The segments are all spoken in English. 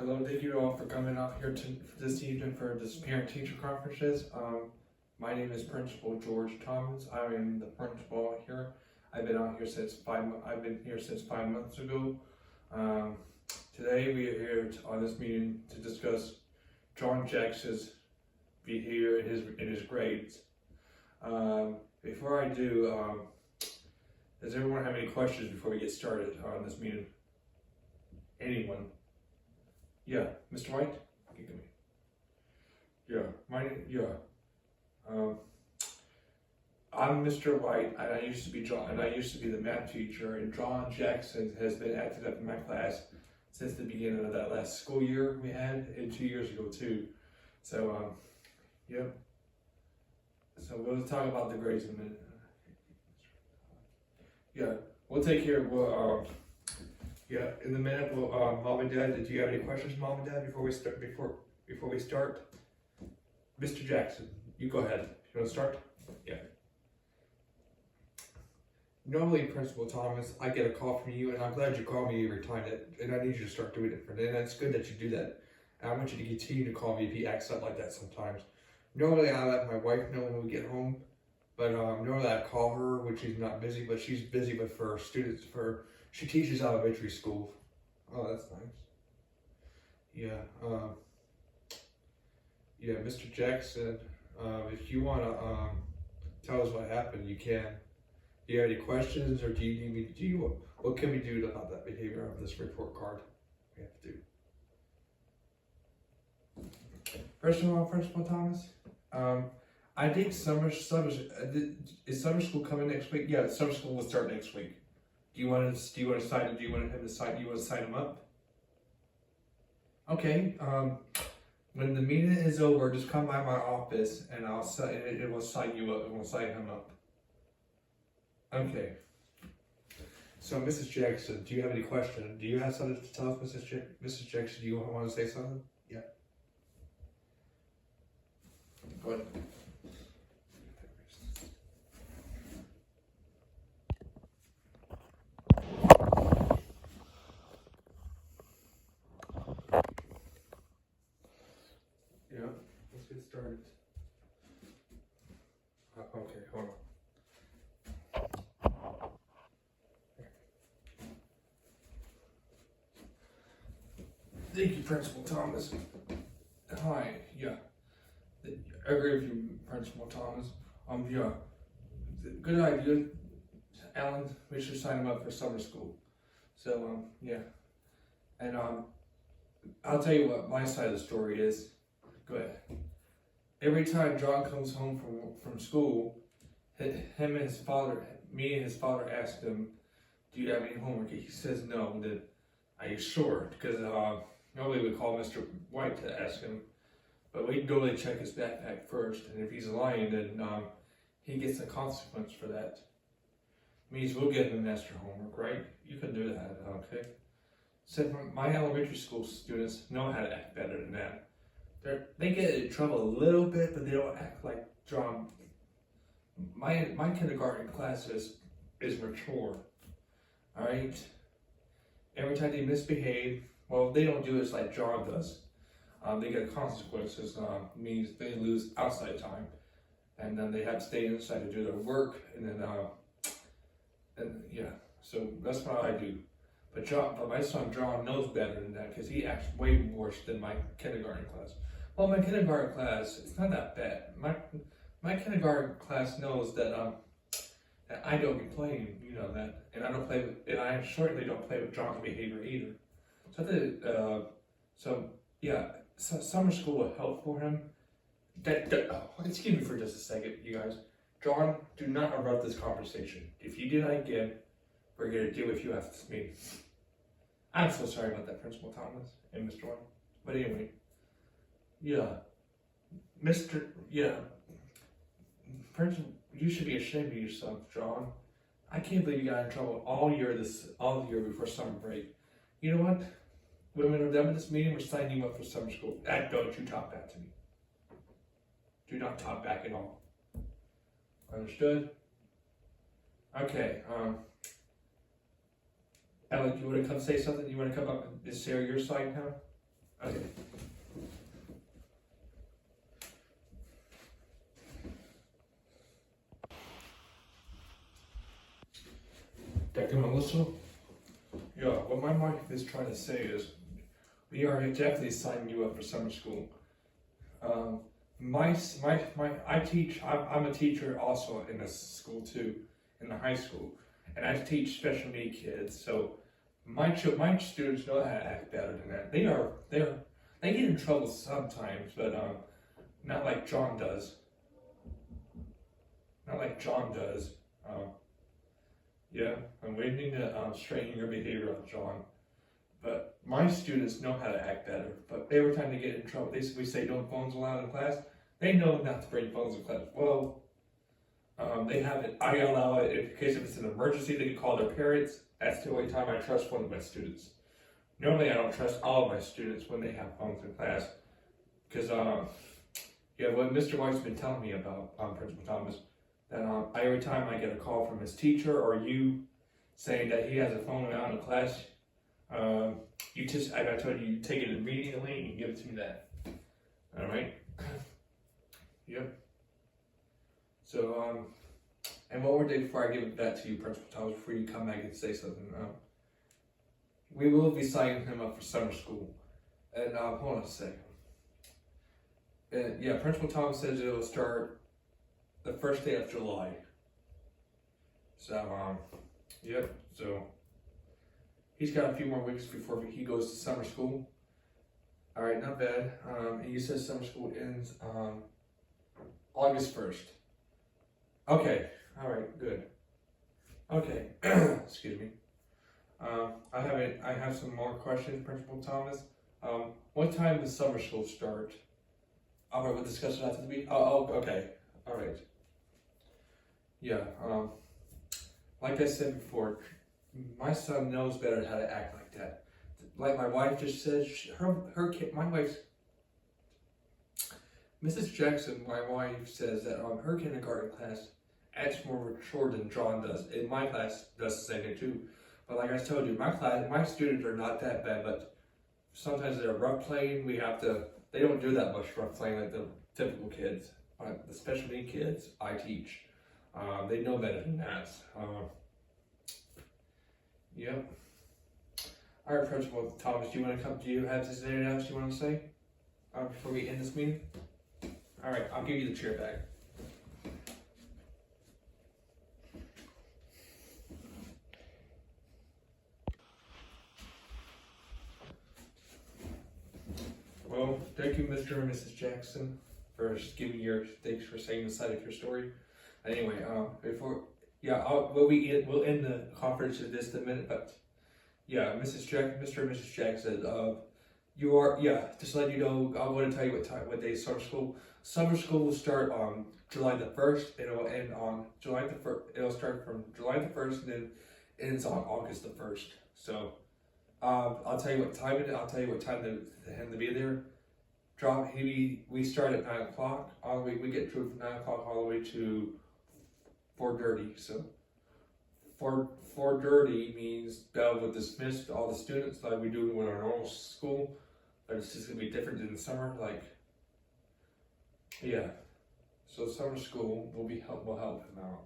Hello, thank you all for coming out here this evening for this parent-teacher conferences. My name is Principal George Thomas. I am the principal here. I've been out here since 5 months ago. Today we are here on this meeting to discuss John Jackson's behavior in his grades. Before I do, does everyone have any questions before we get started on this meeting? Anyone? Yeah, Mr. White? Give me. I'm Mr. White, and I used to be John, and I used to be the math teacher, and John Jackson has been active up in my class since the beginning of that last school year we had, and 2 years ago too. So, yep. So we'll talk about the grades in a minute. Yeah, we'll take care of, yeah, in the minute, Mom and Dad, do you have any questions, Mom and Dad, before we start? Mr. Jackson, you go ahead. You want to start? Yeah. Normally, Principal Thomas, I get a call from you, and I'm glad you call me every time, and I need you to start doing it for me. And it's good that you do that. And I want you to continue to call me if he acts up like that sometimes. Normally, I let my wife know when we get home, but normally I call her when she's not busy, but she's busy with her students. She teaches elementary school. Oh, that's nice. Yeah. Yeah, Mr. Jackson, if you want to tell us what happened, you can. Do you have any questions, or do you need me to what can we do about that behavior of this report card? We have to do. First of all, Principal Thomas, I think is summer school coming next week? Yeah, summer school will start next week. Do you want him to sign him up? Okay. When the meeting is over, just come by my office and it will sign you up and we'll sign him up. Okay. So, Mrs. Jackson, do you have any questions? Do you have something to tell us, Mrs. Jackson? Do you want to say something? Yeah. Go ahead. Yeah, let's get started. Okay, hold on. Thank you, Principal Thomas. Hi, yeah. I agree with you, Principal Thomas. Yeah. Good idea, Alan. We should sign him up for summer school. So, yeah. And I'll tell you what my side of the story is. Go ahead. Every time John comes home from school, me and his father ask him, "Do you have any homework?" He says no. Then, are you sure? Because normally we call Mr. White to ask him, but we normally check his backpack first, and if he's lying, then he gets a consequence for that. Means we'll give him extra homework, right? You can do that, okay? So my elementary school students know how to act better than that. They get in trouble a little bit, but they don't act like John. My kindergarten class is mature, all right? Every time they misbehave, well, they don't do this like John does. They get consequences, means they lose outside time, and then they have to stay inside to do their work, and then, yeah, so that's what I do. But my son John knows better than that because he acts way worse than my kindergarten class. Well, my kindergarten class, it's not that bad. My kindergarten class knows that that I don't be playing, you know that, and I certainly don't play with John's behavior either. So yeah, summer school will help for him. Excuse me for just a second, you guys. John, do not interrupt this conversation. If you do that again, we're going to deal with you after this meeting. I'm so sorry about that, Principal Thomas and Mr. White. But anyway, yeah. Principal, you should be ashamed of yourself, John. I can't believe you got in trouble all year before summer break. You know what? When we're done with this meeting, we're signing you up for summer school. Don't you talk back to me. Do not talk back at all. Understood? Okay, Ellen, you want to come say something? You want to come up and share your side now? Okay. Dr. Melissa? Yeah, what my wife is trying to say is we are definitely signing you up for summer school. I'm a teacher also in this school too, in the high school, and I teach special need kids. So my students know how to act better than that. They get in trouble sometimes, but not like John does. Not like John does. Yeah, and we need to straighten your behavior out, John. But my students know how to act better. But every time they get in trouble, we say no phones allowed in class. They know not to bring phones in class. Well, they have it. I allow it in case if it's an emergency. They can call their parents. That's the only time I trust one of my students. Normally, I don't trust all of my students when they have phones in class, because yeah, what Mr. White's been telling me about Principal Thomas, that every time I get a call from his teacher or you saying that he has a phone out in class, I told you take it immediately and give it to me that. All right. Yep. So and one more day before I give it back to you, Principal Thomas, before you come back and say something. We will be signing him up for summer school, and hold on a second. And yeah, Principal Thomas says it will start the first day of July. So yep. So he's got a few more weeks before he goes to summer school. All right, not bad. And you said summer school ends August 1st. Okay. All right. Good. Okay. Excuse me. I have some more questions, Principal Thomas. What time does summer school start? All right, we'll discuss it after the meeting. Oh, okay. All right. Yeah. Like I said before, my son knows better how to act like that. Like my wife just said, her kid, my wife's, Mrs. Jackson, my wife says that her kindergarten class acts more mature than John does. And my class does the same thing too. But like I told you, my students are not that bad, but sometimes they're rough playing. They don't do that much rough playing like the typical kids. The special need kids I teach, they know better than that. Yep. All right, Principal Thomas, do you have anything else you want to say before we end this meeting? All right, I'll give you the chair back. Well, thank you, Mr. and Mrs. Jackson, for thanks for saying the side of your story. Anyway, we'll end the conference in just a minute, but yeah, Mr. and Mrs. Jackson, just to let you know, I want to tell you what day summer school. Summer school will start on July the 1st, and it'll end on July the 1st. It'll start from July the 1st, and then ends on August the 1st. So, I'll tell you what time it is. I'll tell you what time to him to be there. We start at 9 o'clock. We get through from 9 o'clock all the way to 4:30. So 4:30 means Bell will dismiss all the students like we do with our normal school, but it's just gonna be different in the summer. So summer school will help him out.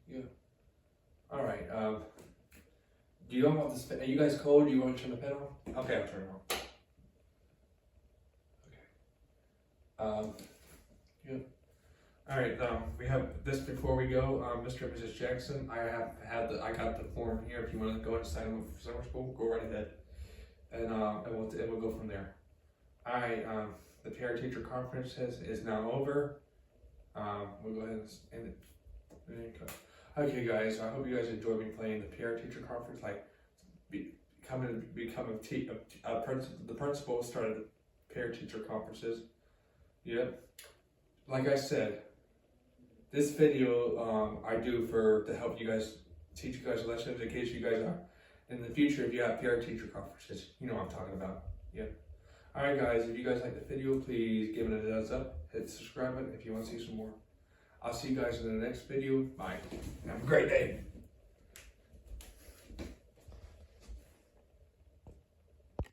Yeah. All right. Do you want this? Are you guys cold? Do you want to turn the fan on? Okay, I'll turn it on. Okay. Yeah. All right. We have this before we go. Mr. and Mrs. Jackson, I got the form here. If you want to go and sign up for summer school, go right ahead, and we'll go from there. All right. The parent teacher conference is now over. We'll go ahead and end it. There you go. Okay, guys. I hope you guys enjoyed me playing the parent teacher conference. The principal started parent teacher conferences. Yep. Like I said, this video I do to help you guys, teach you guys lessons in case you guys are in the future if you have parent teacher conferences. You know what I'm talking about. Yeah. All right, guys. If you guys like the video, please give it a thumbs up. Hit the subscribe button if you want to see some more. I'll see you guys in the next video. Bye. Have a great day.